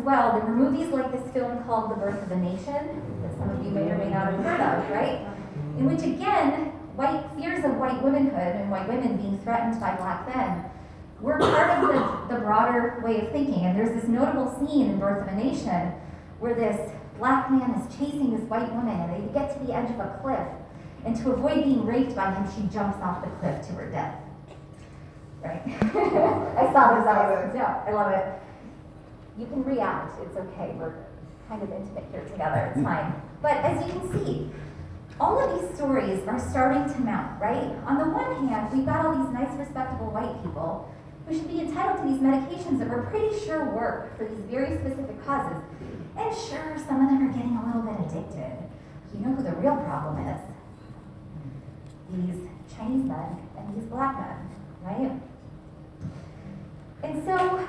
well, there were movies like this film called The Birth of a Nation, that some of you may or may not have heard of, right? In which, again, fears of white womanhood and white women being threatened by black men were part of the broader way of thinking. And there's this notable scene in Birth of a Nation where this black man is chasing this white woman, and they get to the edge of a cliff. And to avoid being raped by him, she jumps off the cliff to her death. Right? I saw those episodes. Yeah, I love it. You can react. It's okay. We're kind of intimate here together. It's fine. But as you can see, all of these stories are starting to mount, right? On the one hand, we've got all these nice, respectable white people who should be entitled to these medications that we're pretty sure work for these very specific causes. And sure, some of them are getting a little bit addicted. You know who the real problem is? These Chinese men and these black men, right? And so,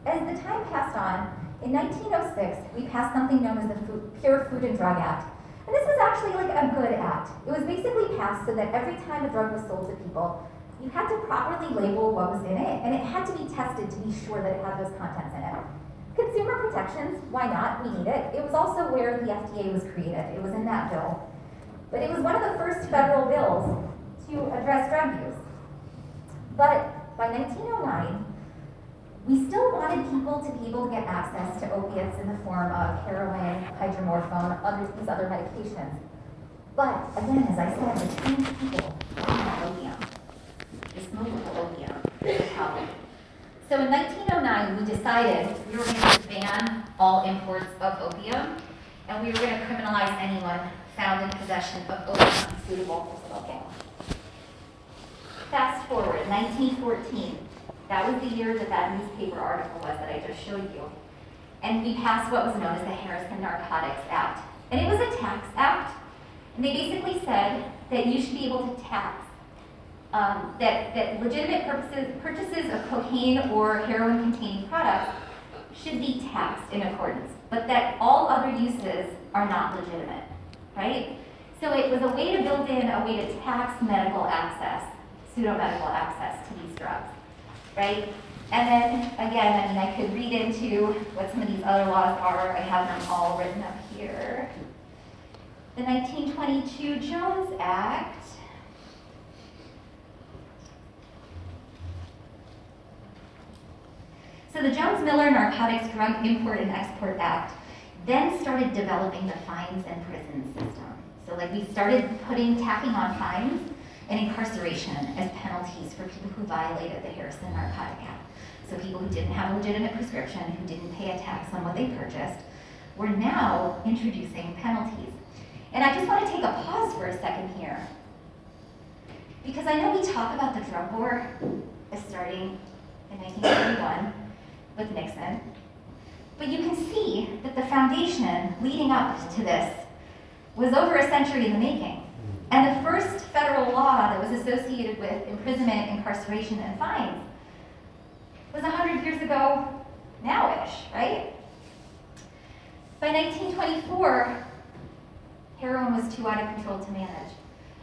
as the time passed on, in 1906, we passed something known as the Pure Food and Drug Act. And this was actually like a good act. It was basically passed so that every time a drug was sold to people, you had to properly label what was in it, and it had to be tested to be sure that it had those contents in it. Consumer protections, why not? We need it. It was also where the FDA was created. It was in that bill. But it was one of the first federal bills to address drug use. But by 1909, we still wanted people to be able to get access to opiates in the form of heroin, hydromorphone, these other medications. But again, as I said, the Chinese people wanted opium. They smoked opium. It was a problem. So in 1909, we decided we were going to ban all imports of opium, and we were going to criminalize anyone found in possession of opium suitable for smoking. Fast forward, 1914. That was the year that newspaper article was that I just showed you. And we passed what was known as the Harrison Narcotics Act. And it was a tax act, and they basically said that you should be able to tax, that legitimate purchases of cocaine or heroin-containing products should be taxed in accordance, but that all other uses are not legitimate, right? So it was a way to build in a way to tax medical access, pseudo-medical access to these drugs. Right? And then, again, I could read into what some of these other laws are. I have them all written up here. The 1922 Jones Act. So the Jones-Miller Narcotics Drug Import and Export Act then started developing the fines and prison system. So like we started tacking on fines and incarceration as penalties for people who violated the Harrison Narcotic Act. So people who didn't have a legitimate prescription, who didn't pay a tax on what they purchased, were now introducing penalties. And I just want to take a pause for a second here, because I know we talk about the drug war as starting in 1931 with Nixon, but you can see that the foundation leading up to this was over a century in the making. And the first federal law that was associated with imprisonment, incarceration, and fines was 100 years ago now-ish, right? By 1924, heroin was too out of control to manage.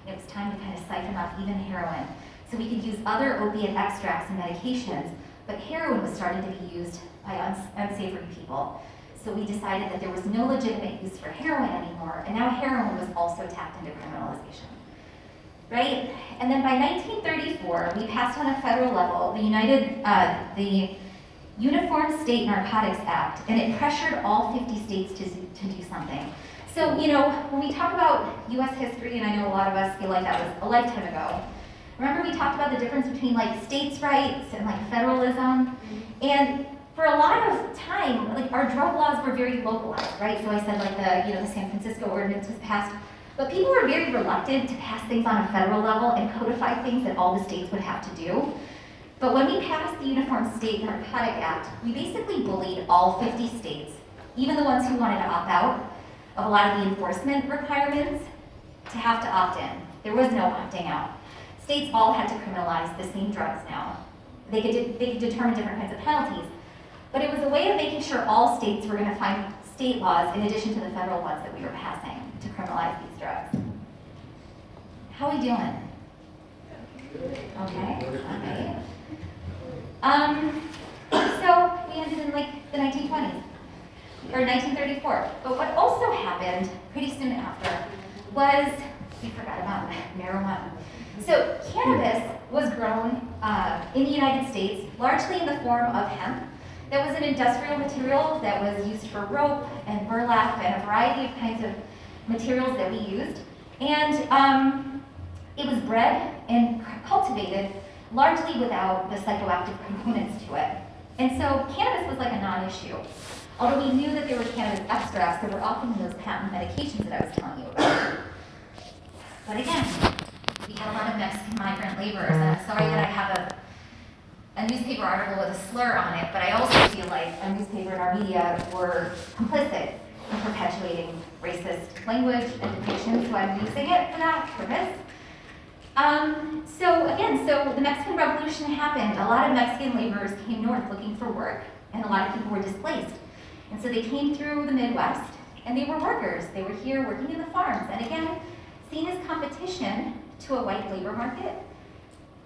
It was time to kind of siphon off even heroin. So we could use other opiate extracts and medications, but heroin was starting to be used by unsavory people. So we decided that there was no legitimate use for heroin anymore, and now heroin was also tapped into criminalization, right? And then by 1934, we passed on a federal level the Uniform State Narcotics Act, and it pressured all 50 states to do something. So, you know, when we talk about US history, and I know a lot of us feel like that was a lifetime ago, remember we talked about the difference between like states' rights and like federalism? And for a lot of time, like our drug laws were very localized, right? So I said like the San Francisco ordinance was passed, but people were very reluctant to pass things on a federal level and codify things that all the states would have to do. But when we passed the Uniform State Narcotic Act, we basically bullied all 50 states, even the ones who wanted to opt out of a lot of the enforcement requirements, to have to opt in. There was no opting out. States all had to criminalize the same drugs now. They could determine different kinds of penalties. But it was a way of making sure all states were going to find state laws in addition to the federal ones that we were passing to criminalize these drugs. How are we doing? Okay. So we ended in like the 1920s. or 1934. But what also happened pretty soon after was, we forgot about marijuana. So cannabis was grown in the United States, largely in the form of hemp. That was an industrial material that was used for rope and burlap and a variety of kinds of materials that we used. And it was bred and cultivated largely without the psychoactive components to it. And so cannabis was like a non-issue. Although we knew that there were cannabis extracts that were often in those patent medications that I was telling you about. But again, we had a lot of Mexican migrant laborers, and I'm sorry that I have a newspaper article with a slur on it, but I also feel like a newspaper and our media were complicit in perpetuating racist language and depictions, so I'm using it for that purpose. So the Mexican Revolution happened. A lot of Mexican laborers came north looking for work, and a lot of people were displaced. And so they came through the Midwest, and they were workers. They were here working in the farms, and again, seen as competition to a white labor market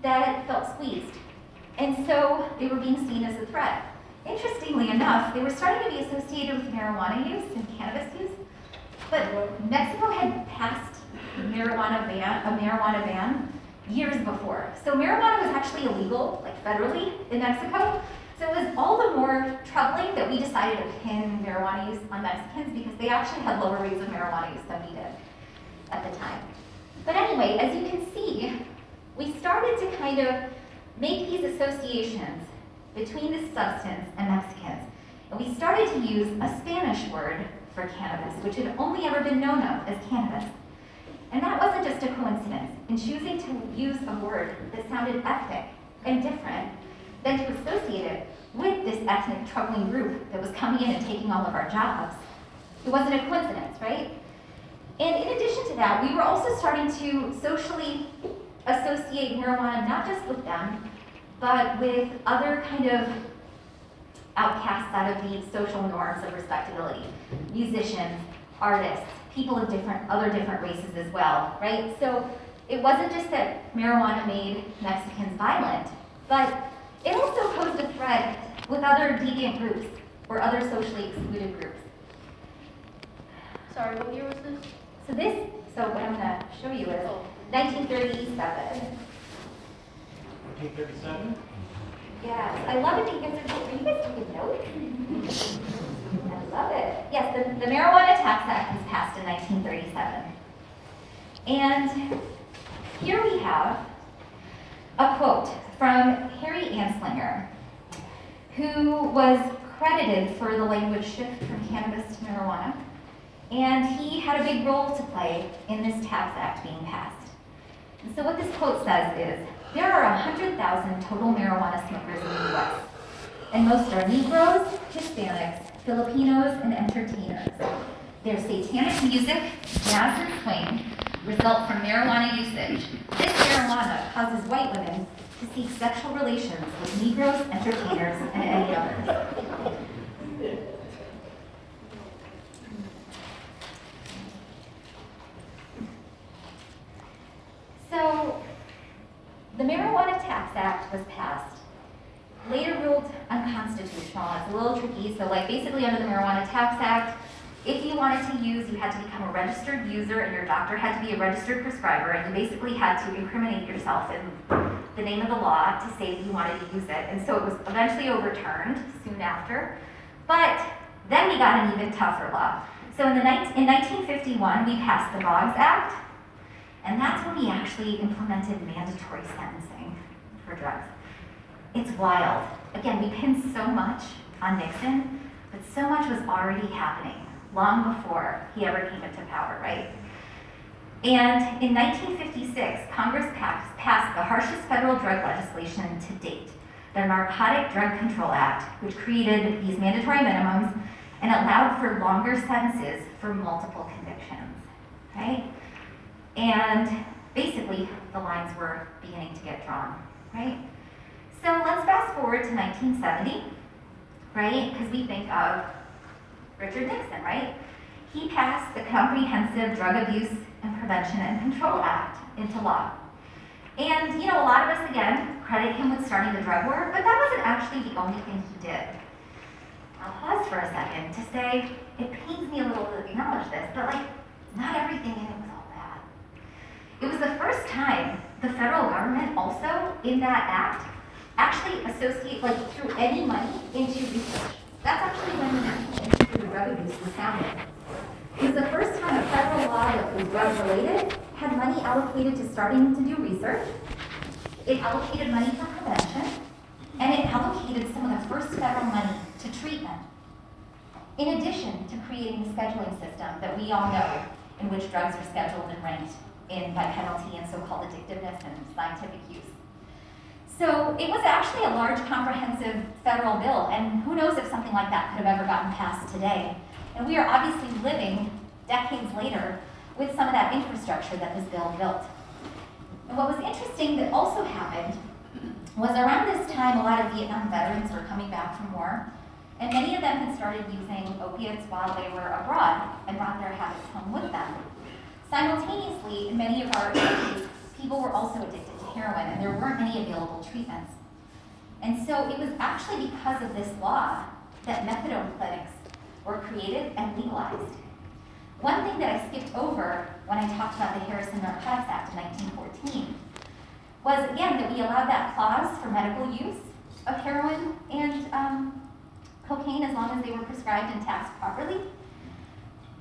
that felt squeezed. And so they were being seen as a threat. Interestingly enough, they were starting to be associated with marijuana use and cannabis use, but Mexico had passed a marijuana ban years before. So marijuana was actually illegal, like federally, in Mexico. So it was all the more troubling that we decided to pin marijuana use on Mexicans because they actually had lower rates of marijuana use than we did at the time. But anyway, as you can see, we started to kind of make these associations between this substance and Mexicans. And we started to use a Spanish word for cannabis, which had only ever been known of as cannabis. And that wasn't just a coincidence. In choosing to use a word that sounded ethnic and different than to associate it with this ethnic troubling group that was coming in and taking all of our jobs, it wasn't a coincidence, right? And in addition to that, we were also starting to socially associate marijuana not just with them, but with other kind of outcasts out of the social norms of respectability. Musicians, artists, people of other different races as well, right? So it wasn't just that marijuana made Mexicans violent, but it also posed a threat with other deviant groups or other socially excluded groups. Sorry, what year was this? So what I'm gonna show you is 1937. 1937? Yes, I love it that you guys are you guys taking notes? I love it. Yes, the Marijuana Tax Act was passed in 1937. And here we have a quote from Harry Anslinger, who was credited for the language shift from cannabis to marijuana. And he had a big role to play in this tax act being passed. And so what this quote says is, there are 100,000 total marijuana smokers in the US, and most are Negroes, Hispanics, Filipinos, and entertainers. Their satanic music, jazz, and swing result from marijuana usage. This marijuana causes white women to seek sexual relations with Negroes, entertainers, and any others. So, the Marijuana Tax Act was passed, later ruled unconstitutional. It's a little tricky, so like basically under the Marijuana Tax Act, if you wanted to use, you had to become a registered user and your doctor had to be a registered prescriber, and you basically had to incriminate yourself in the name of the law to say that you wanted to use it. And so it was eventually overturned soon after. But then we got an even tougher law. So in 1951, we passed the Boggs Act, and that's when we actually implemented mandatory sentencing for drugs. It's wild. Again, we pinned so much on Nixon, but so much was already happening long before he ever came into power, right? And in 1956, Congress passed the harshest federal drug legislation to date, the Narcotic Drug Control Act, which created these mandatory minimums and allowed for longer sentences for multiple convictions, right? And basically, the lines were beginning to get drawn, right? So let's fast forward to 1970, right? Because we think of Richard Nixon, right? He passed the Comprehensive Drug Abuse and Prevention and Control Act into law. And, you know, a lot of us, again, credit him with starting the drug war, but that wasn't actually the only thing he did. I'll pause for a second to say, it pains me a little to acknowledge this, but like, not everything in it was all bad. It was the first time the federal government also, in that act, actually associate, like, threw any money into research. That's actually when the National Institute of Drug Abuse was founded. It was the first time a federal law that was drug-related had money allocated to starting to do research. It allocated money for prevention, and it allocated some of the first federal money to treatment. In addition to creating the scheduling system that we all know, in which drugs are scheduled and ranked in by penalty and so-called addictiveness and scientific use. So it was actually a large, comprehensive federal bill, and who knows if something like that could have ever gotten passed today. And we are obviously living, decades later, with some of that infrastructure that this bill built. And what was interesting that also happened was around this time, a lot of Vietnam veterans were coming back from war, and many of them had started using opiates while they were abroad and brought their habits home with them. Simultaneously, in many of our communities, people were also addicted to heroin, and there weren't any available treatments. And so it was actually because of this law that methadone clinics were created and legalized. One thing that I skipped over when I talked about the Harrison Narcotics Act of 1914 was, again, that we allowed that clause for medical use of heroin and cocaine as long as they were prescribed and taxed properly,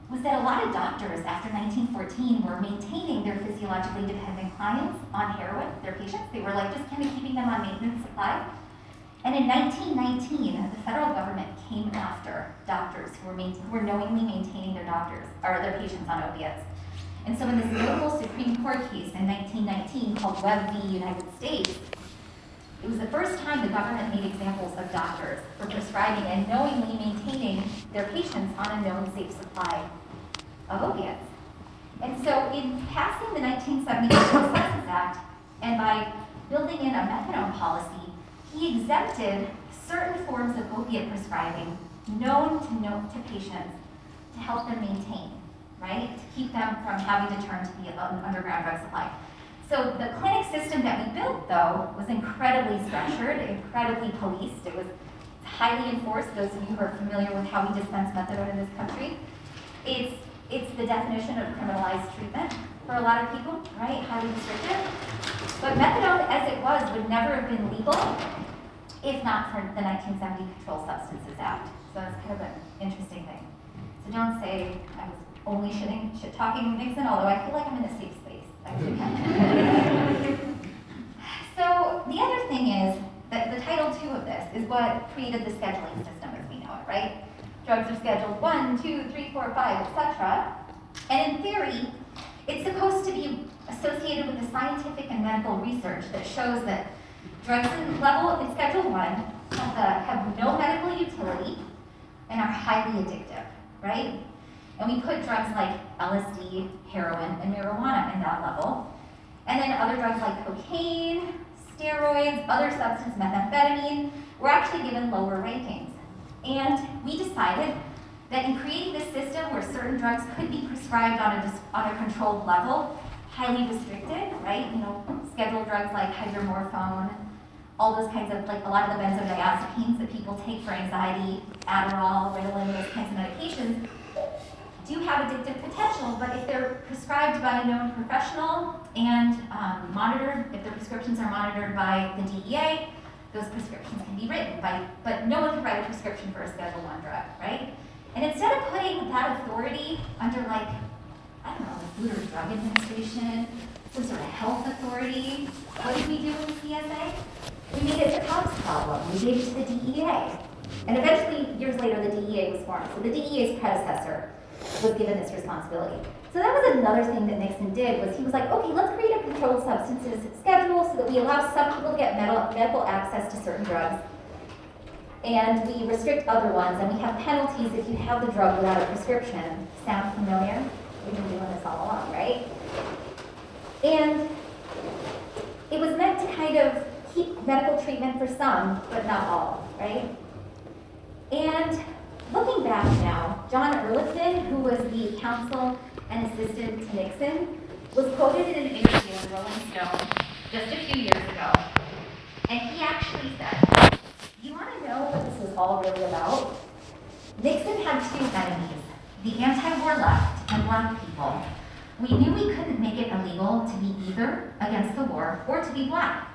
was that a lot of doctors after 1914 were maintaining their physiologically dependent clients on heroin, their patients. They were like just kind of keeping them on maintenance supply. And in 1919, the federal government came after doctors who were knowingly maintaining their patients on opiates. And so in this notable Supreme Court case in 1919 called Webb v. United States, it was the first time the government made examples of doctors for prescribing and knowingly maintaining their patients on a known safe supply of opiates. And so in passing the 1970 Census Act, and by building in a methadone policy, he exempted certain forms of opiate prescribing known to patients to help them maintain, right? To keep them from having to turn to the underground drug supply. So the clinic system that we built, though, was incredibly structured, incredibly policed. It was highly enforced. Those of you who are familiar with how we dispense methadone in this country, it's the definition of criminalized treatment for a lot of people, right? Highly restricted. But methadone, as it was, would never have been legal if not for the 1970 Controlled Substances Act. So it's kind of an interesting thing. So don't say I was only shit-talking Nixon, although I feel like I'm in a safe space. So the other thing is that the Title II of this is what created the scheduling system as we know it, right? Drugs are scheduled 1, 2, 3, 4, 5, etc. And in theory, it's supposed to be associated with the scientific and medical research that shows that drugs in Schedule 1 have no medical utility and are highly addictive, right? And we put drugs like LSD, heroin, and marijuana in that level. And then other drugs like cocaine, steroids, other substance, methamphetamine, were actually given lower rankings. And we decided that in creating this system where certain drugs could be prescribed on a controlled level, highly restricted, right? You know, scheduled drugs like hydromorphone, all those kinds of, like a lot of the benzodiazepines that people take for anxiety, Adderall, Ritalin, those kinds of medications, do have addictive potential, but if they're prescribed by a known professional and monitored, if their prescriptions are monitored by the DEA, those prescriptions can be written but no one can write a prescription for a Schedule I drug, right? And instead of putting that authority under like, I don't know, the Food or Drug Administration, some sort of health authority, what did we do with the CSA? We made it the cops' problem. We gave it to the DEA. And eventually, years later, the DEA was formed. So the DEA's predecessor was given this responsibility. So that was another thing that Nixon did, was he was like, okay, let's create a controlled substances schedule so that we allow some people to get medical access to certain drugs. And we restrict other ones, and we have penalties if you have the drug without a prescription. Sound familiar? We've been doing this all along, right? And it was meant to kind of keep medical treatment for some, but not all, right? And looking back now, John Ehrlichman, who was the counsel and assistant to Nixon, was quoted in an interview in Rolling Stone just a few years ago. And he actually said, you want to know what this is all really about? Nixon had two enemies, the anti-war left and black people. We knew we couldn't make it illegal to be either against the war or to be black.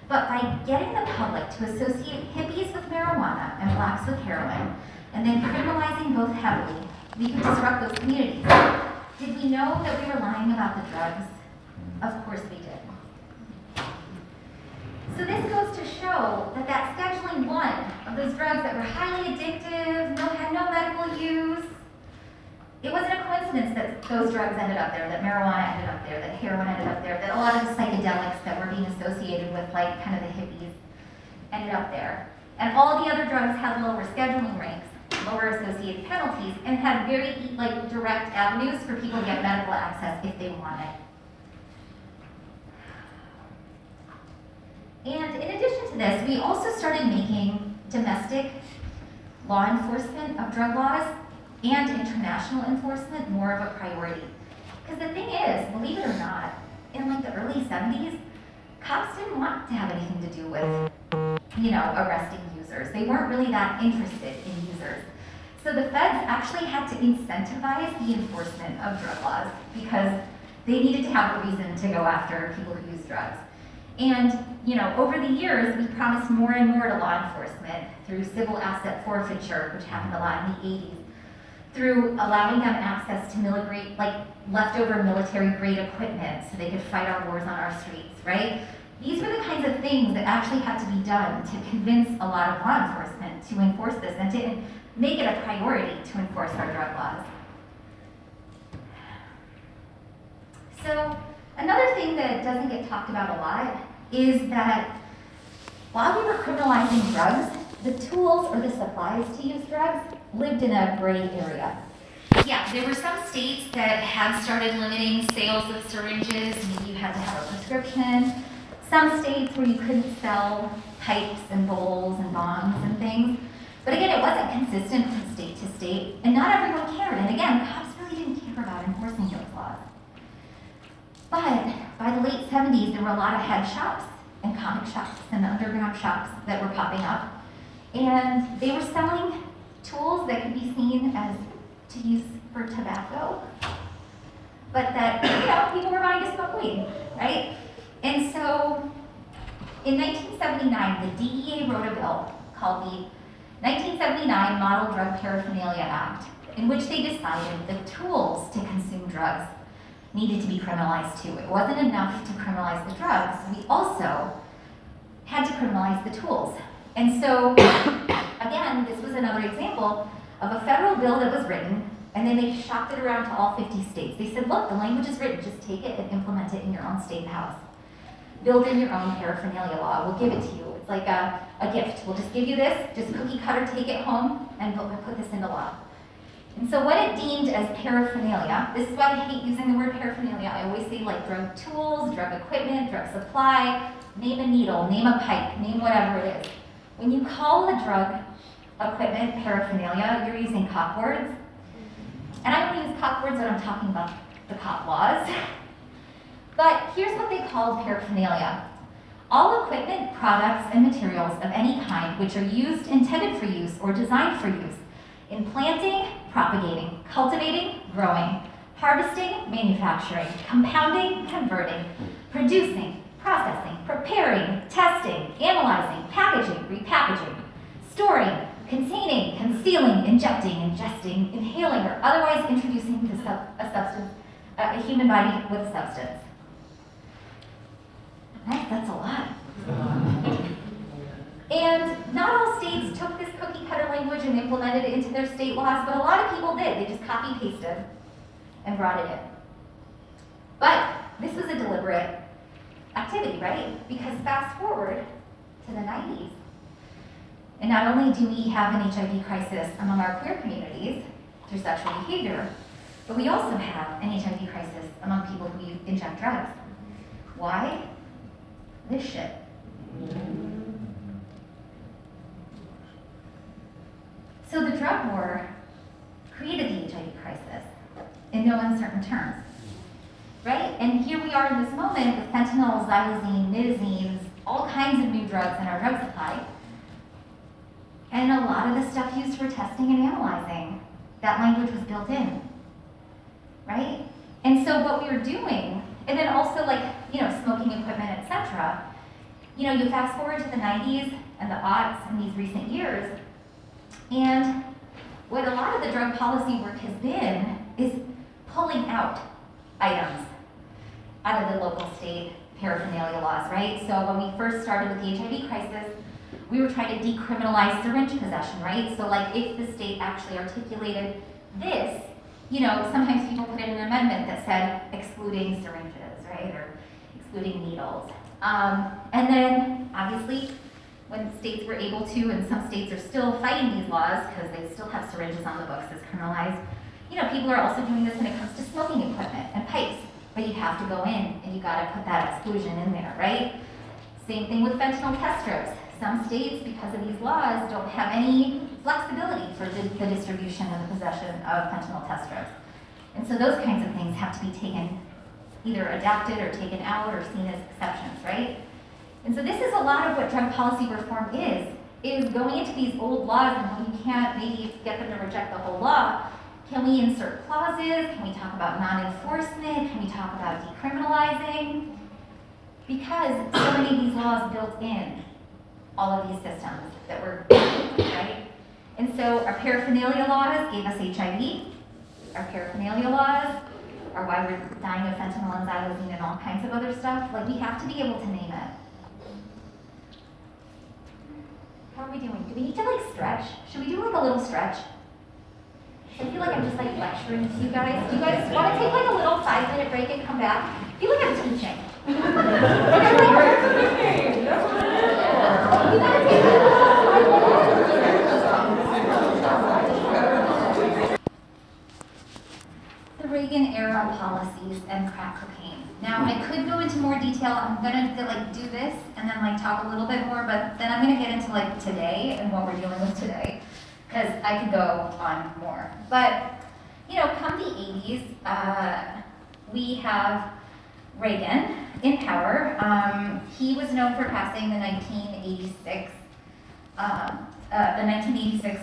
But by getting the public to associate hippies with marijuana and blacks with heroin, and then criminalizing both heavily, we could disrupt those communities. Did we know that we were lying about the drugs? Of course we did. So this goes to show that Scheduling 1 of those drugs that were highly addictive, had no medical use, it wasn't a coincidence that those drugs ended up there, that marijuana ended up there, that heroin ended up there, that a lot of the psychedelics that were being associated with like kind of the hippies ended up there. And all the other drugs had lower scheduling ranks, lower associated penalties, and had very like direct avenues for people to get medical access if they want it. And in addition to this, we also started making domestic law enforcement of drug laws and international enforcement more of a priority. Because the thing is, believe it or not, in like the early 70s, cops didn't want to have anything to do with, arresting users. They weren't really that interested in users. So the feds actually had to incentivize the enforcement of drug laws because they needed to have a reason to go after people who use drugs. And, over the years, we promised more and more to law enforcement through civil asset forfeiture, which happened a lot in the 80s, through allowing them access to leftover military-grade equipment so they could fight our wars on our streets, right? These were the kinds of things that actually had to be done to convince a lot of law enforcement to enforce this and to make it a priority to enforce our drug laws. So another thing that doesn't get talked about a lot is that while we were criminalizing drugs, the tools or the supplies to use drugs lived in a gray area. Yeah, there were some states that had started limiting sales of syringes. Maybe you had to have a prescription. Some states where you couldn't sell pipes and bowls and bongs and things. But again, it wasn't consistent from state to state, and not everyone cared. And again, cops really didn't care about enforcing those laws. But by the late 70s, there were a lot of head shops and comic shops and underground shops that were popping up. And they were selling tools that could be seen as to use for tobacco, but that people were buying to smoke weed, right? And so in 1979, the DEA wrote a bill called the 1979 Model Drug Paraphernalia Act, in which they decided the tools to consume drugs needed to be criminalized too. It wasn't enough to criminalize the drugs, we also had to criminalize the tools. And so, again, this was another example of a federal bill that was written, and then they shopped it around to all 50 states. They said, look, the language is written, just take it and implement it in your own state and house. Build in your own paraphernalia law, we'll give it to you. It's like a gift. We'll just give you this, just cookie cutter, take it home, and put this into law. And so what it deemed as paraphernalia, this is why I hate using the word paraphernalia. I always say like drug tools, drug equipment, drug supply, name a needle, name a pipe, name whatever it is. When you call the drug equipment paraphernalia, you're using cop words. And I don't use cop words when I'm talking about the cop laws. But here's what they called paraphernalia. All equipment, products, and materials of any kind which are used, intended for use, or designed for use in planting, propagating, cultivating, growing, harvesting, manufacturing, compounding, converting, producing, processing, preparing, testing, analyzing, packaging, repackaging, storing, containing, concealing, injecting, ingesting, inhaling, or otherwise introducing a human body with a substance. Right, that's a lot. And not all states took this cookie cutter language and implemented it into their state laws, but a lot of people did. They just copy pasted and brought it in. But this was a deliberate activity, right? Because fast forward to the 90s, and not only do we have an HIV crisis among our queer communities through sexual behavior, but we also have an HIV crisis among people who inject drugs. Why? This shit. So the drug war created the HIV crisis in no uncertain terms, right? And here we are in this moment with fentanyl, xylazine, nitazines, all kinds of new drugs in our drug supply. And a lot of the stuff used for testing and analyzing, that language was built in, right? And so what we were doing, and then also like, smoking equipment, etc. You fast forward to the 90s and the aughts in these recent years, and what a lot of the drug policy work has been is pulling out items out of the local state paraphernalia laws, right? So when we first started with the HIV crisis, we were trying to decriminalize syringe possession, right? So like if the state actually articulated this, sometimes people put in an amendment that said excluding syringes, right? Or excluding needles. And then obviously when states were able to, and some states are still fighting these laws because they still have syringes on the books as criminalized, people are also doing this when it comes to smoking equipment and pipes. But you have to go in and you gotta put that exclusion in there, right? Same thing with fentanyl test strips. Some states, because of these laws, don't have any flexibility for the distribution and the possession of fentanyl test strips. And so those kinds of things have to be taken, either adapted or taken out or seen as exceptions, right? And so this is a lot of what drug policy reform is going into these old laws, and when you can't maybe get them to reject the whole law, can we insert clauses? Can we talk about non-enforcement? Can we talk about decriminalizing? Because so many of these laws built in all of these systems that were, right? And so our paraphernalia laws gave us HIV. Our paraphernalia laws are why we're dying of fentanyl and xylazine and all kinds of other stuff. Like, we have to be able to name it. How are we doing? Do we need to like stretch? Should we do like a little stretch? I feel like I'm just like lecturing to you guys. Do you guys want to take like a little 5-minute break and come back? I feel like I'm teaching. You gotta take a little 5 minutes. The Reagan era policies and crack cocaine. Now I could go into more detail. I'm gonna like do this and then like talk a little bit more, but then I'm gonna get into like today and what we're dealing with today, because I could go on more. But come the 80s, we have Reagan in power. He was known for passing the 1986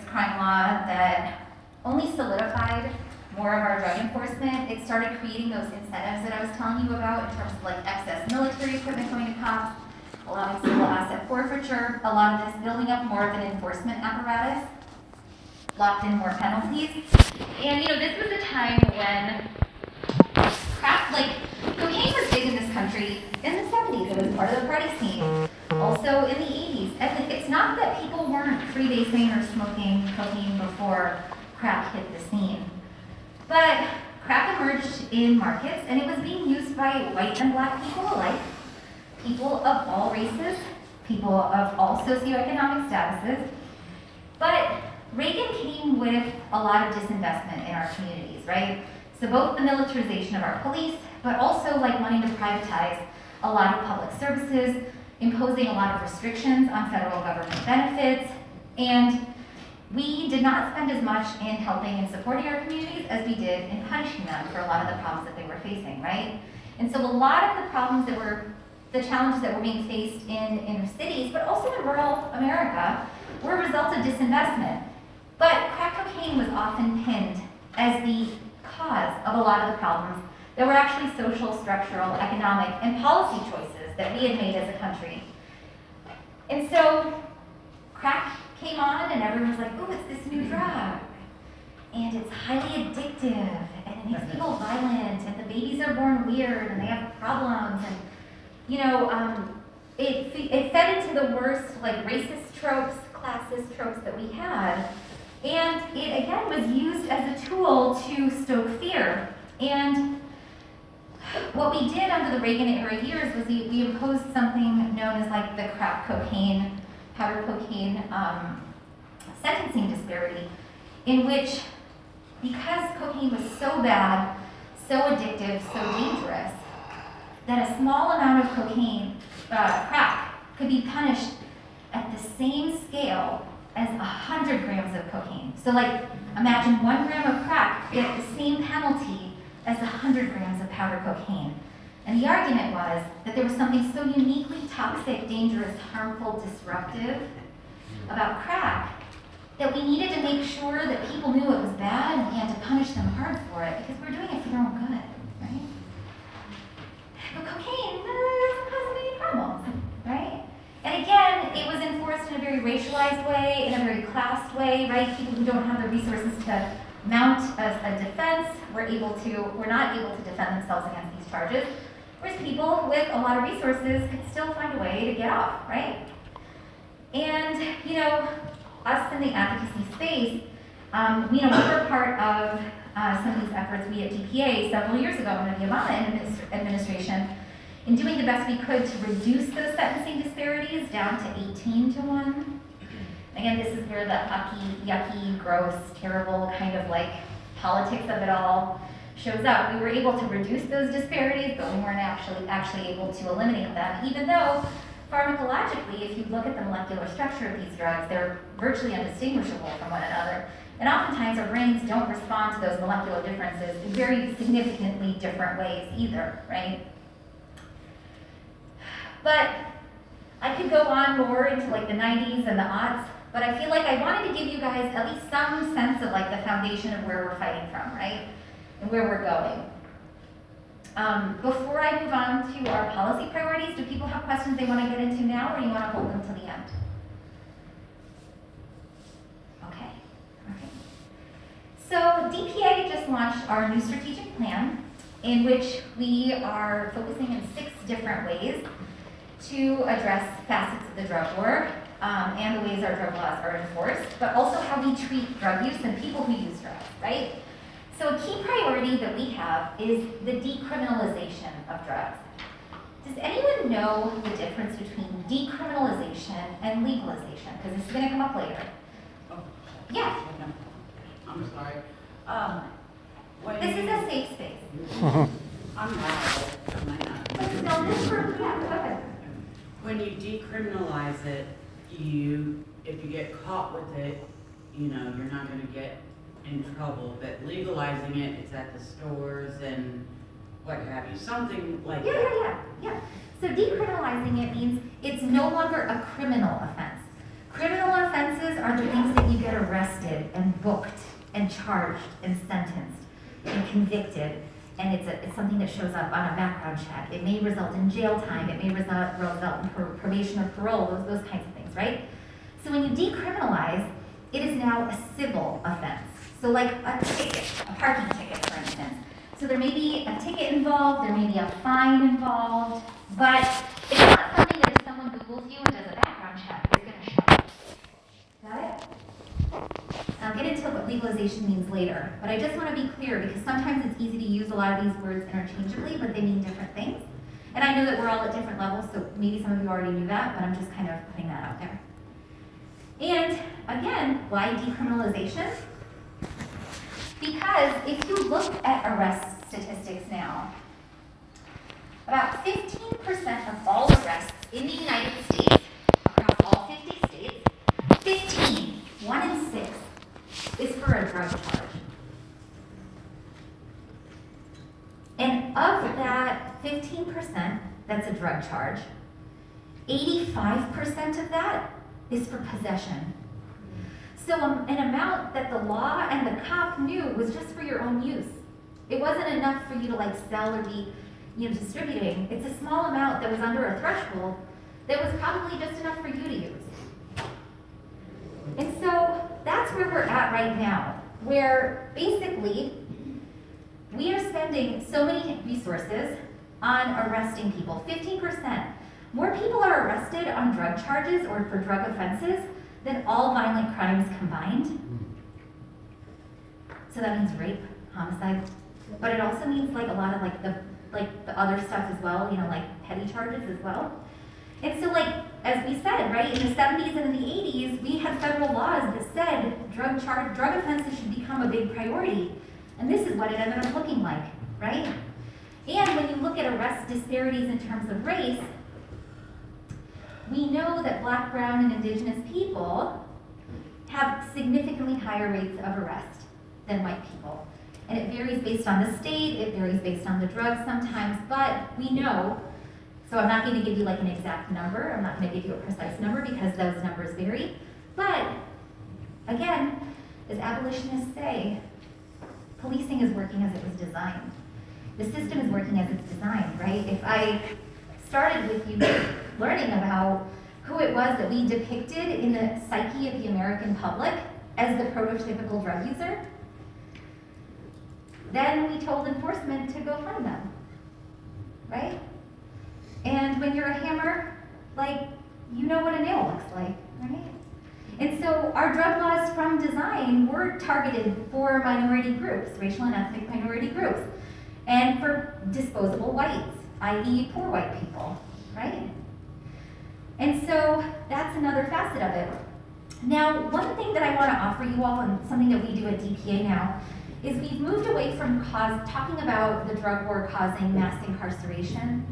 crime law that only solidified more of our drug enforcement. It started creating those incentives that I was telling you about in terms of like excess military equipment going to cops, allowing civil asset forfeiture, a lot of this building up more of an enforcement apparatus, locked in more penalties. And this was a time when crack, like cocaine was big in this country in the 70s. It was part of the party scene. Also in the 80s. And it's not that people weren't freebasing or smoking cocaine before crack hit the scene. But crack emerged in markets, and it was being used by white and black people alike, people of all races, people of all socioeconomic statuses. But Reagan came with a lot of disinvestment in our communities, right? So both the militarization of our police, but also like wanting to privatize a lot of public services, imposing a lot of restrictions on federal government benefits, and we did not spend as much in helping and supporting our communities as we did in punishing them for a lot of the problems that they were facing, right? And so a lot of the problems that were, the challenges that were being faced in inner cities, but also in rural America, were a result of disinvestment. But crack cocaine was often pinned as the cause of a lot of the problems that were actually social, structural, economic, and policy choices that we had made as a country. And so crack came on and everyone was like, oh, it's this new drug. And it's highly addictive, and it makes people violent, and the babies are born weird, and they have problems, and it fed into the worst like racist tropes, classist tropes that we had. And it again was used as a tool to stoke fear. And what we did under the Reagan era years was we imposed something known as like the crack cocaine, powder cocaine sentencing disparity, in which, because cocaine was so bad, so addictive, so dangerous, that a small amount of cocaine, crack, could be punished at the same scale as 100 grams of cocaine. So like, imagine 1 gram of crack get the same penalty as 100 grams of powder cocaine. And the argument was that there was something so uniquely toxic, dangerous, harmful, disruptive about crack that we needed to make sure that people knew it was bad and we had to punish them hard for it because we're doing it for their own good, right? But cocaine doesn't cause any problems, right? And again, it was enforced in a very racialized way, in a very classed way, right? People who don't have the resources to mount a defense were not able to defend themselves against these charges, whereas people with a lot of resources could still find a way to get off, right? And, us in the advocacy space, we were part of some of these efforts, we at DPA, several years ago under the Obama administration, in doing the best we could to reduce those sentencing disparities down to 18-1. Again, this is where the yucky, gross, terrible kind of like politics of it all shows up. We were able to reduce those disparities, but we weren't actually able to eliminate them, even though pharmacologically, if you look at the molecular structure of these drugs, they're virtually undistinguishable from one another. And oftentimes our brains don't respond to those molecular differences in very significantly different ways either, right? But I could go on more into like the 90s and the aughts, but I feel like I wanted to give you guys at least some sense of like the foundation of where we're fighting from, right? And where we're going. Before I move on to our policy priorities, do people have questions they want to get into now, or do you want to hold them till the end? Okay. So DPA just launched our new strategic plan, in which we are focusing in 6 different ways to address facets of the drug war and the ways our drug laws are enforced, but also how we treat drug use and people who use drugs, right? So a key priority that we have is the decriminalization of drugs. Does anyone know the difference between decriminalization and legalization? Because this is going to come up later. Oh. Yeah. I'm sorry. This is a safe space. I'm loud. Am I not? No, this room, yeah, go ahead. When you decriminalize it, if you get caught with it, you're not going to get in trouble. But legalizing it, it's at the stores and what have you, something like that. Yeah. So decriminalizing it means it's no longer a criminal offense. Criminal offenses are the things that you get arrested and booked and charged and sentenced and convicted, and it's something that shows up on a background check. It may result in jail time, it may result in probation or parole, those kinds of things, right? So when you decriminalize, it is now a civil offense. So like a ticket, a parking ticket, for instance. So there may be a ticket involved, there may be a fine involved, but it's not something that if someone Googles you and does a background check, is going to show up. Got it? I'll get into what legalization means later, but I just want to be clear because sometimes it's easy to use a lot of these words interchangeably, but they mean different things. And I know that we're all at different levels, so maybe some of you already knew that, but I'm just kind of putting that out there. And again, why decriminalization? Because if you look at arrest statistics now, about 15% of all arrests in the United States, across all 50 states, 1 in 6, is for a drug charge. And of that 15% that's a drug charge, 85% of that is for possession. So an amount that the law and the cop knew was just for your own use. It wasn't enough for you to like sell or be distributing. It's a small amount that was under a threshold that was probably just enough for you to use. And so that's where we're at right now, where basically we are spending so many resources on arresting people, 15%. More people are arrested on drug charges or for drug offenses than all violent crimes combined. So that means rape, homicide, but it also means like a lot of like the other stuff as well, like petty charges as well. And so like, as we said, right, in the 70s and in the 80s, we had federal laws that said drug offenses should become a big priority. And this is what it ended up looking like, right? And when you look at arrest disparities in terms of race, we know that Black, brown, and indigenous people have significantly higher rates of arrest than white people. And it varies based on the state, it varies based on the drug sometimes, but we know, so I'm not going to give you like an exact number, I'm not going to give you a precise number because those numbers vary, but again, as abolitionists say, policing is working as it was designed. The system is working as it's designed, right? If I started with you learning about who it was that we depicted in the psyche of the American public as the prototypical drug user, then we told enforcement to go find them, right? And when you're a hammer, like, you know what a nail looks like, right? And so our drug laws from design were targeted for minority groups, racial and ethnic minority groups, and for disposable whites, i.e. poor white people, right? And so that's another facet of it. Now, one thing that I want to offer you all, and something that we do at DPA now, is we've moved away from talking about the drug war causing mass incarceration.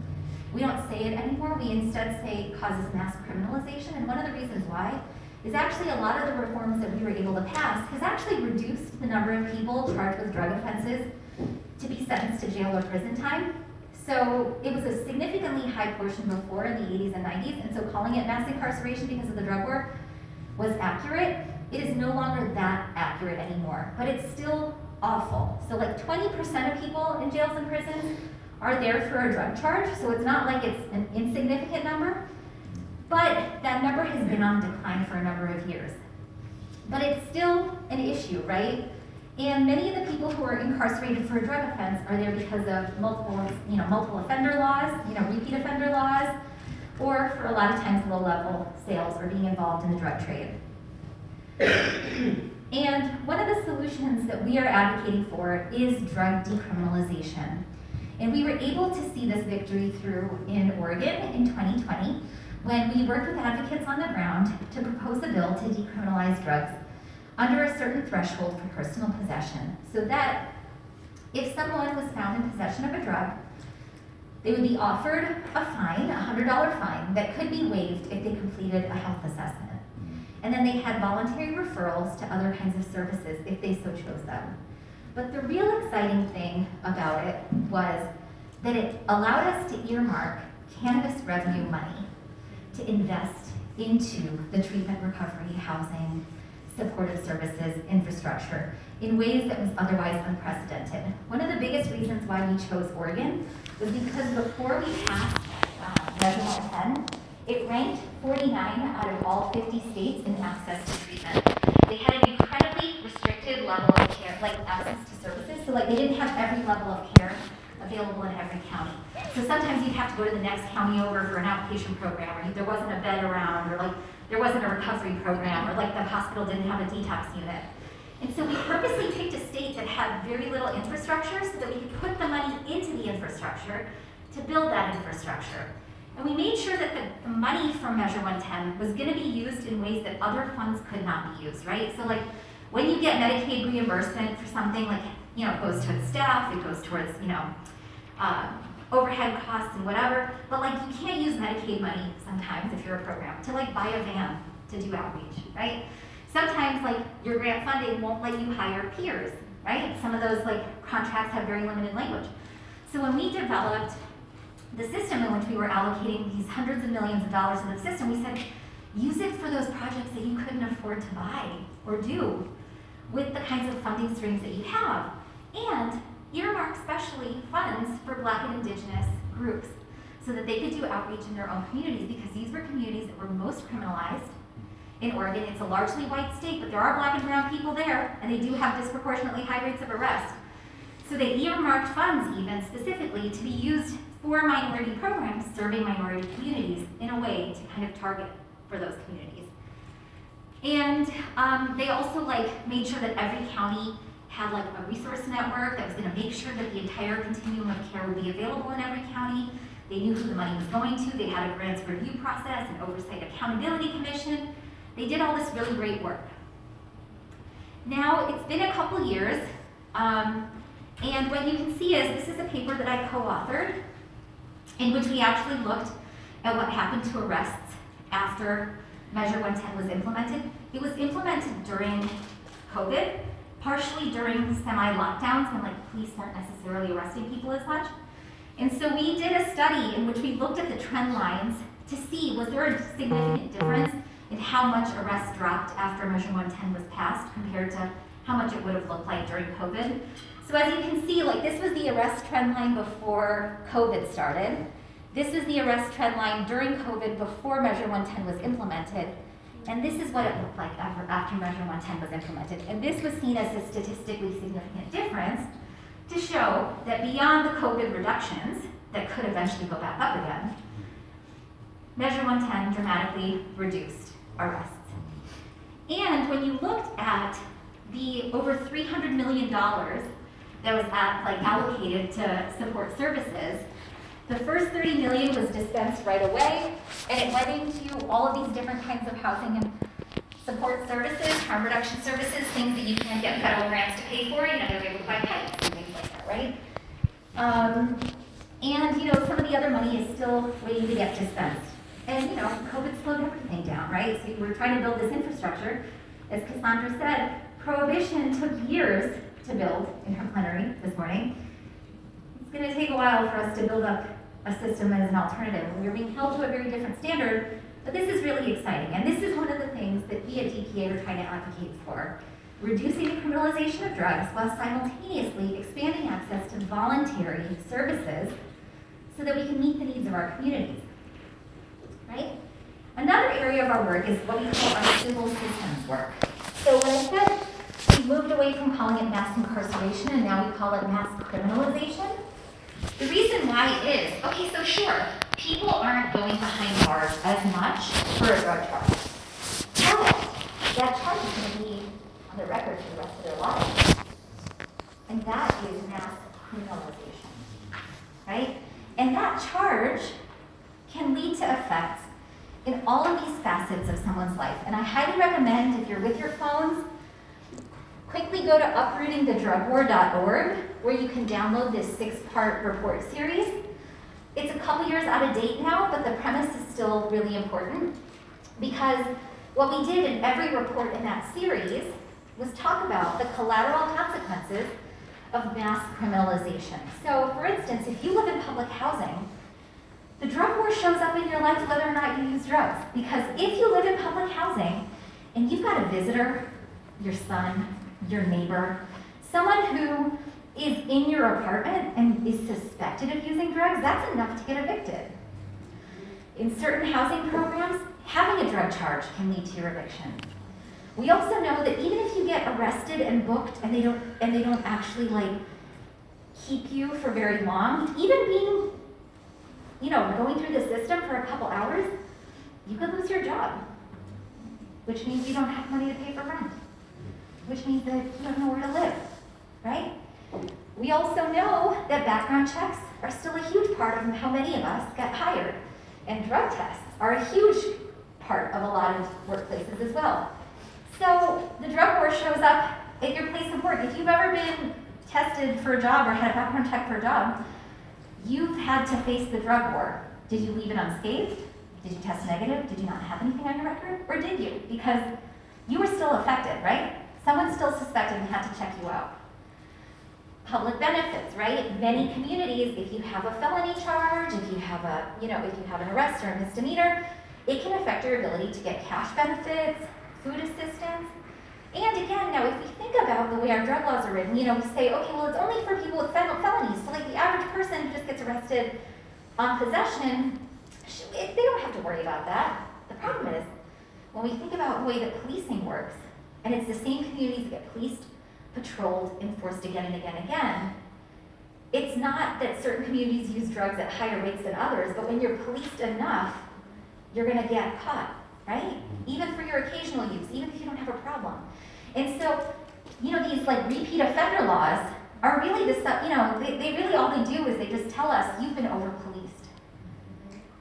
We don't say it anymore. We instead say it causes mass criminalization. And one of the reasons why is actually a lot of the reforms that we were able to pass has actually reduced the number of people charged with drug offenses to be sentenced to jail or prison time. So it was a significantly high portion before in the 80s and 90s, and so calling it mass incarceration because of the drug war was accurate. It is no longer that accurate anymore, but it's still awful. So like 20% of people in jails and prisons are there for a drug charge, so it's not like it's an insignificant number, but that number has been on decline for a number of years. But it's still an issue, right? And many of the people who are incarcerated for a drug offense are there because of multiple offender laws, repeat offender laws, or for a lot of times low-level sales or being involved in the drug trade. And one of the solutions that we are advocating for is drug decriminalization. And we were able to see this victory through in Oregon in 2020 when we worked with advocates on the ground to propose a bill to decriminalize drugs under a certain threshold for personal possession, so that if someone was found in possession of a drug, they would be offered a fine, a $100 fine, that could be waived if they completed a health assessment. And then they had voluntary referrals to other kinds of services if they so chose them. But the real exciting thing about it was that it allowed us to earmark cannabis revenue money to invest into the treatment, recovery, housing, supportive services, infrastructure in ways that was otherwise unprecedented. One of the biggest reasons why we chose Oregon was because before we passed Measure 110, it ranked 49 out of all 50 states in access to treatment. They had an incredibly restricted level of care, like access to services, so like they didn't have every level of care available in every county. So sometimes you'd have to go to the next county over for an outpatient program, or there wasn't a bed around, or like there wasn't a recovery program, or like the hospital didn't have a detox unit. And so we purposely picked a state that had very little infrastructure so that we could put the money into the infrastructure to build that infrastructure. And we made sure that the money from Measure 110 was going to be used in ways that other funds could not be used, right? So like when you get Medicaid reimbursement for something, like, it goes towards staff, it goes towards, overhead costs and whatever, but like you can't use Medicaid money sometimes if you're a program to like buy a van to do outreach, right? Sometimes like your grant funding won't let you hire peers, right? Some of those like contracts have very limited language. So when we developed the system in which we were allocating these hundreds of millions of dollars in the system, we said, use it for those projects that you couldn't afford to buy or do with the kinds of funding streams that you have. And earmark specially funds for Black and Indigenous groups so that they could do outreach in their own communities, because these were communities that were most criminalized. In Oregon, it's a largely white state, but there are Black and brown people there, and they do have disproportionately high rates of arrest. So they earmarked funds even specifically to be used for minority programs serving minority communities in a way to kind of target for those communities. And they also made sure that every county had a resource network that was going to make sure that the entire continuum of care would be available in every county. They knew who the money was going to. They had a grants review process, an oversight accountability commission. They did all this really great work. Now, it's been a couple years, and what you can see is this is a paper that I co-authored in which we actually looked at what happened to arrests after Measure 110 was implemented. It was implemented during COVID, partially during semi-lockdowns when police weren't necessarily arresting people as much. And so we did a study in which we looked at the trend lines to see was there a significant difference and how much arrests dropped after Measure 110 was passed compared to how much it would have looked like during COVID. So as you can see, like this was the arrest trend line before COVID started. This is the arrest trend line during COVID before Measure 110 was implemented. And this is what it looked like after Measure 110 was implemented. And this was seen as a statistically significant difference to show that beyond the COVID reductions that could eventually go back up again, Measure 110 dramatically reduced arrests. And when you looked at the over $300 million that was allocated to support services, the first $30 million was dispensed right away, and it went into all of these different kinds of housing and support services, harm reduction services, things that you can't get federal grants to pay for. You know, they were able to buy pipes and things like that, right? And you know, some of the other money is still waiting to get dispensed. And you know, COVID slowed everything down, right? So we're trying to build this infrastructure. As Cassandra said, prohibition took years to build in her plenary this morning. It's going to take a while for us to build up a system as an alternative. We're being held to a very different standard, but this is really exciting. And this is one of the things that we at DPA are trying to advocate for. Reducing the criminalization of drugs while simultaneously expanding access to voluntary services so that we can meet the needs of our communities, right? Another area of our work is what we call our civil systems work. So when I said we moved away from calling it mass incarceration and now we call it mass criminalization, the reason why is, okay, so sure, people aren't going behind bars as much for a drug charge. But that charge is going to be on the record for the rest of their lives. And that is mass criminalization, right? And that charge can lead to effects in all of these facets of someone's life. And I highly recommend, if you're with your phones, quickly go to uprootingthedrugwar.org, where you can download this 6-part report series. It's a couple years out of date now, but the premise is still really important, because what we did in every report in that series was talk about the collateral consequences of mass criminalization. So, for instance, if you live in public housing, the drug war shows up in your life whether or not you use drugs. Because if you live in public housing and you've got a visitor, your son, your neighbor, someone who is in your apartment and is suspected of using drugs, that's enough to get evicted. In certain housing programs, having a drug charge can lead to your eviction. We also know that even if you get arrested and booked and they don't actually keep you for very long, even being, going through the system for a couple hours, you could lose your job, which means you don't have money to pay for rent, which means that you don't know where to live, right? We also know that background checks are still a huge part of how many of us get hired, and drug tests are a huge part of a lot of workplaces as well. So the drug war shows up at your place of work. If you've ever been tested for a job or had a background check for a job, you've had to face the drug war. Did you leave it unscathed? Did you test negative? Did you not have anything on your record? Or did you? Because you were still affected, right? Someone still suspected and had to check you out. Public benefits, right? Many communities, if you have a felony charge, if you have an arrest or a misdemeanor, it can affect your ability to get cash benefits, food assistance. And again, now if we think about the way our drug laws are written, we say, okay, well, it's only for people with felonies. So the average person who just gets arrested on possession, they don't have to worry about that. The problem is, when we think about the way that policing works, and it's the same communities that get policed, patrolled, enforced again and again and again, it's not that certain communities use drugs at higher rates than others, but when you're policed enough, you're gonna get caught, right? Even for your occasional use, even if you don't have a problem. And so, these repeat offender laws are really the stuff, they really all they do is they just tell us you've been over-policed,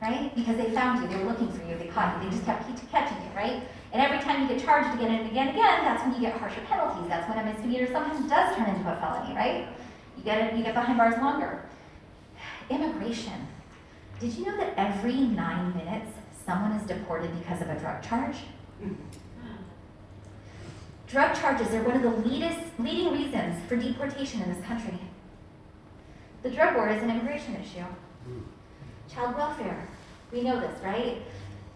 right? Because they found you, they were looking for you, they caught you, they just kept catching you, right? And every time you get charged again and again and again, that's when you get harsher penalties. That's when a misdemeanor sometimes does turn into a felony, right? You get behind bars longer. Immigration. Did you know that every 9 minutes someone is deported because of a drug charge? Drug charges are one of the leading reasons for deportation in this country. The drug war is an immigration issue. Child welfare. We know this, right?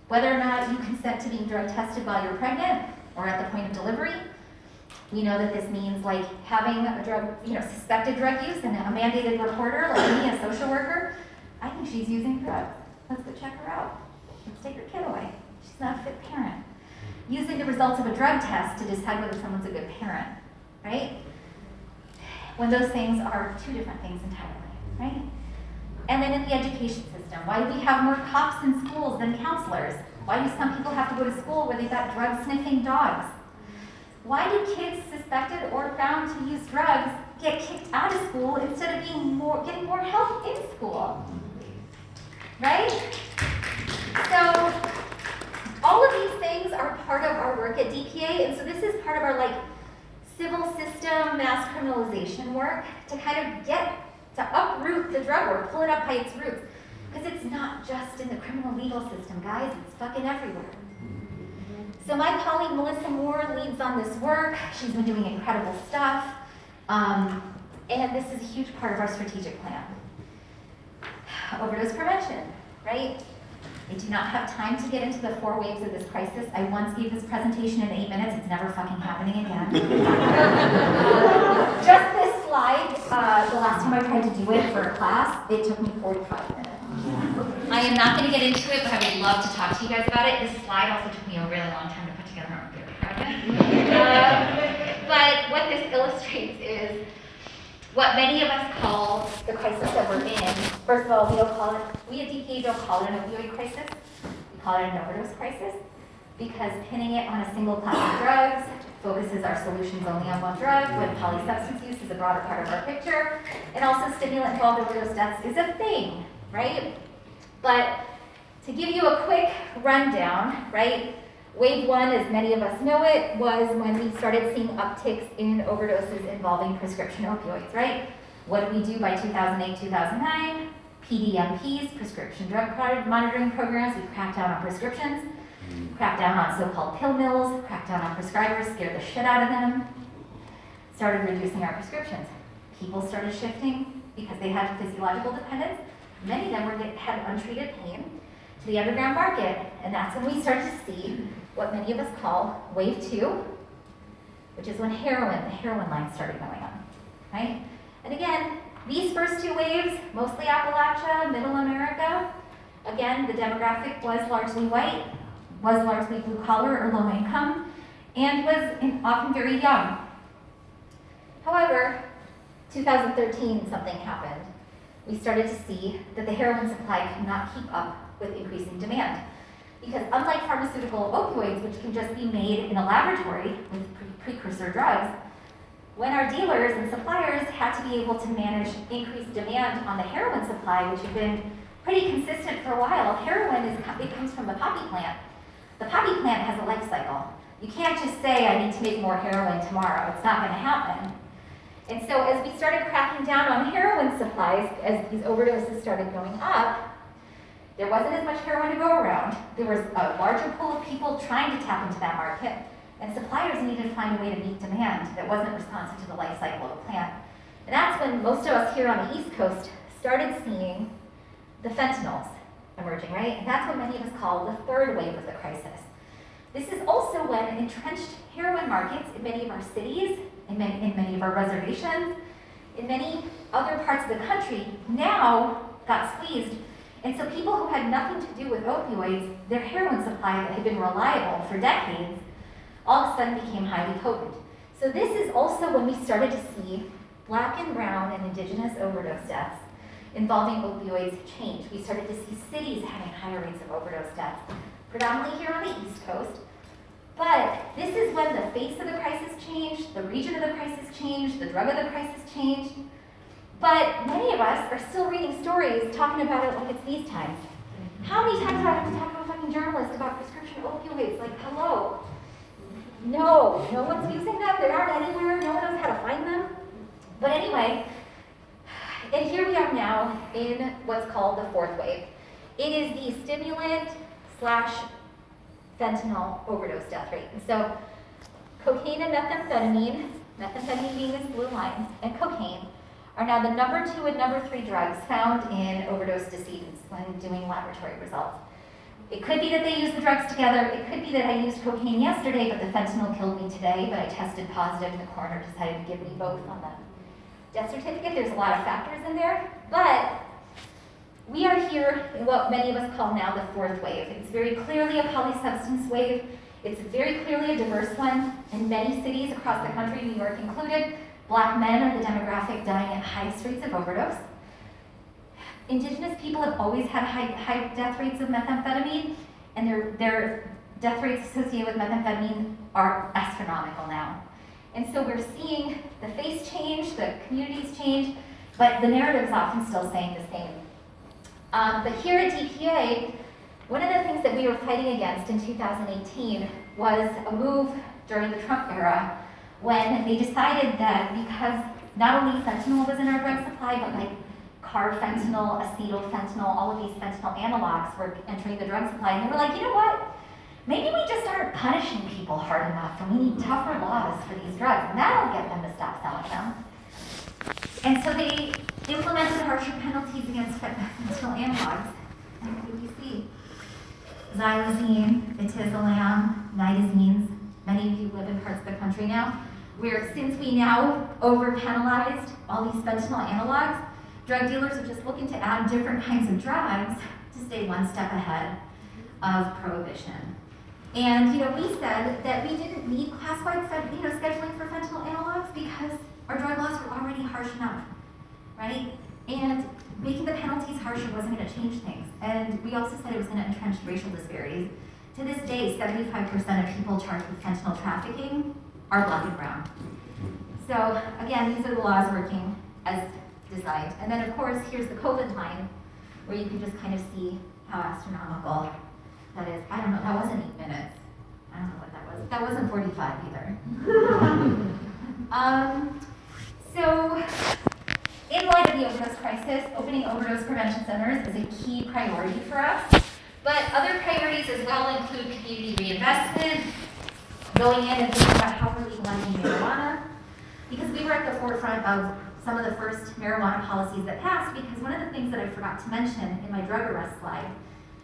Whether or not you consent to being drug tested while you're pregnant or at the point of delivery. We know that this means like having a drug, suspected drug use and a mandated reporter like me, a social worker. I think she's using drugs. Let's go check her out. Let's take her kid away. She's not a fit parent. Using the results of a drug test to decide whether someone's a good parent, right? When those things are two different things entirely, right? And then in the education system, why do we have more cops in schools than counselors? Why do some people have to go to school where they've got drug-sniffing dogs? Why do kids suspected or found to use drugs get kicked out of school instead of getting more help in school? Right? So all of these things are part of our work at DPA, and so this is part of our civil system mass criminalization work to kind of get to uproot the drug work, pull it up by its roots. Because it's not just in the criminal legal system, guys, it's fucking everywhere. So my colleague Melissa Moore leads on this work. She's been doing incredible stuff. And this is a huge part of our strategic plan. Overdose prevention, right? I do not have time to get into the 4 waves of this crisis. I once gave this presentation in 8 minutes. It's never fucking happening again. Just this slide, the last time I tried to do it for a class, it took me 45 minutes. I am not going to get into it, but I would love to talk to you guys about it. This slide also took me a really long time to put together. I'm very proud of it. But what this illustrates is what many of us call the crisis that we're in. First of all, we at DPA don't call it an opioid crisis. We call it an overdose crisis because pinning it on a single class of drugs focuses our solutions only on one drug, when polysubstance use is a broader part of our picture, and also stimulant-involved overdose deaths is a thing, right? But to give you a quick rundown, right? Wave 1, as many of us know it, was when we started seeing upticks in overdoses involving prescription opioids, right? What did we do by 2008, 2009? PDMPs, prescription drug monitoring programs. We cracked down on prescriptions, cracked down on so-called pill mills, cracked down on prescribers, scared the shit out of them, started reducing our prescriptions. People started shifting because they had physiological dependence. Many of them had untreated pain to the underground market, and that's when we started to see what many of us call wave 2, which is when the heroin line started going on, right? And again, these first 2 waves, mostly Appalachia, Middle America, again, the demographic was largely white, was largely blue collar or low income, and was often very young. However, 2013, something happened. We started to see that the heroin supply could not keep up with increasing demand. Because unlike pharmaceutical opioids, which can just be made in a laboratory with precursor drugs, when our dealers and suppliers had to be able to manage increased demand on the heroin supply, which had been pretty consistent for a while, heroin comes from the poppy plant. The poppy plant has a life cycle. You can't just say, I need to make more heroin tomorrow. It's not going to happen. And so as we started cracking down on heroin supplies, as these overdoses started going up, there wasn't as much heroin to go around. There was a larger pool of people trying to tap into that market, and suppliers needed to find a way to meet demand that wasn't responsive to the life cycle of a plant. And that's when most of us here on the East Coast started seeing the fentanyls emerging, right? And that's what many of us call the 3rd wave of the crisis. This is also when entrenched heroin markets in many of our cities, in many of our reservations, in many other parts of the country now got squeezed. And so people who had nothing to do with opioids, their heroin supply that had been reliable for decades, all of a sudden became highly potent. So this is also when we started to see Black and brown and indigenous overdose deaths involving opioids change. We started to see cities having higher rates of overdose deaths, predominantly here on the East Coast. But this is when the face of the crisis changed, the region of the crisis changed, the drug of the crisis changed. But many of us are still reading stories talking about it like it's these times. How many times do I have to talk to a fucking journalist about prescription opioids? Like, hello. No one's using them. They aren't anywhere. No one knows how to find them. But anyway, and here we are now in what's called the 4th wave. It is the stimulant / fentanyl overdose death rate. And so cocaine and methamphetamine being this blue line, and cocaine are now the number 2 and number 3 drugs found in overdose decedents when doing laboratory results. It could be that they use the drugs together. It could be that I used cocaine yesterday, but the fentanyl killed me today, but I tested positive and the coroner decided to give me both on the death certificate. There's a lot of factors in there, but we are here in what many of us call now the fourth wave. It's very clearly a polysubstance wave. It's very clearly a diverse one. In many cities across the country, New York included, Black men are the demographic dying at highest rates of overdose. Indigenous people have always had high death rates of methamphetamine, and their death rates associated with methamphetamine are astronomical now. And so we're seeing the face change, the communities change, but the narrative is often still saying the same. But here at DPA, one of the things that we were fighting against in 2018 was a move during the Trump era when they decided that because not only fentanyl was in our drug supply, but like carfentanil, acetylfentanyl, all of these fentanyl analogs were entering the drug supply. And they were like, you know what? Maybe we just aren't punishing people hard enough, and we need tougher laws for these drugs, and that'll get them to stop selling them. And so they implemented harsher penalties against fentanyl analogs. And what do you see? Xylazine, vitizolam, nitazenes. Many of you live in parts of the country now where, since we now over-penalized all these fentanyl analogs, drug dealers are just looking to add different kinds of drugs to stay one step ahead of prohibition. And we said that we didn't need class-wide scheduling for fentanyl analogs because our drug laws were already harsh enough, right? And making the penalties harsher wasn't going to change things. And we also said it was going to entrench racial disparities. To this day, 75% of people charged with fentanyl trafficking are Black and brown. So again, these are the laws working as designed. And then of course, here's the COVID line, where you can just kind of see how astronomical that is. I don't know, that wasn't 8 minutes. I don't know what that was. That wasn't 45 either. So, in light of the overdose crisis, opening overdose prevention centers is a key priority for us. But other priorities as well include community reinvestment, going in and thinking about how we're legalizing marijuana, because we were at the forefront of some of the first marijuana policies that passed, because one of the things that I forgot to mention in my drug arrest slide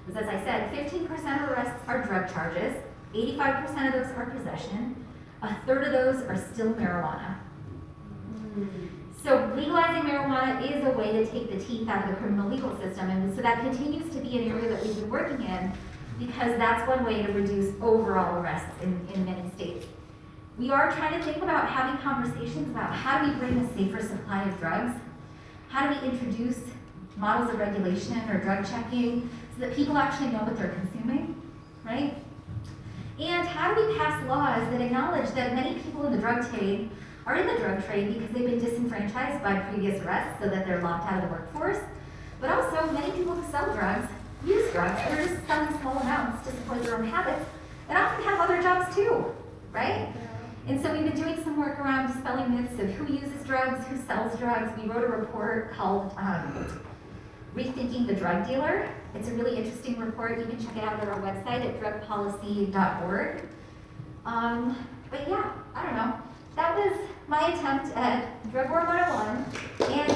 was, as I said, 15% of arrests are drug charges, 85% of those are possession, a third of those are still marijuana. So legalizing marijuana is a way to take the teeth out of the criminal legal system, and so that continues to be an area that we've been working in, because that's one way to reduce overall arrests in many states. We are trying to think about having conversations about how do we bring a safer supply of drugs, how do we introduce models of regulation or drug checking so that people actually know what they're consuming, right? And how do we pass laws that acknowledge that many people in the drug trade are in the drug trade because they've been disenfranchised by previous arrests so that they're locked out of the workforce, but also many people who sell drugs use drugs, they're just selling small amounts to support their own habits, and often have other jobs too, right? And so we've been doing some work around dispelling myths of who uses drugs, who sells drugs. We wrote a report called Rethinking the Drug Dealer. It's a really interesting report. You can check it out on our website at drugpolicy.org. But yeah, I don't know. That was my attempt at Drug War 101 and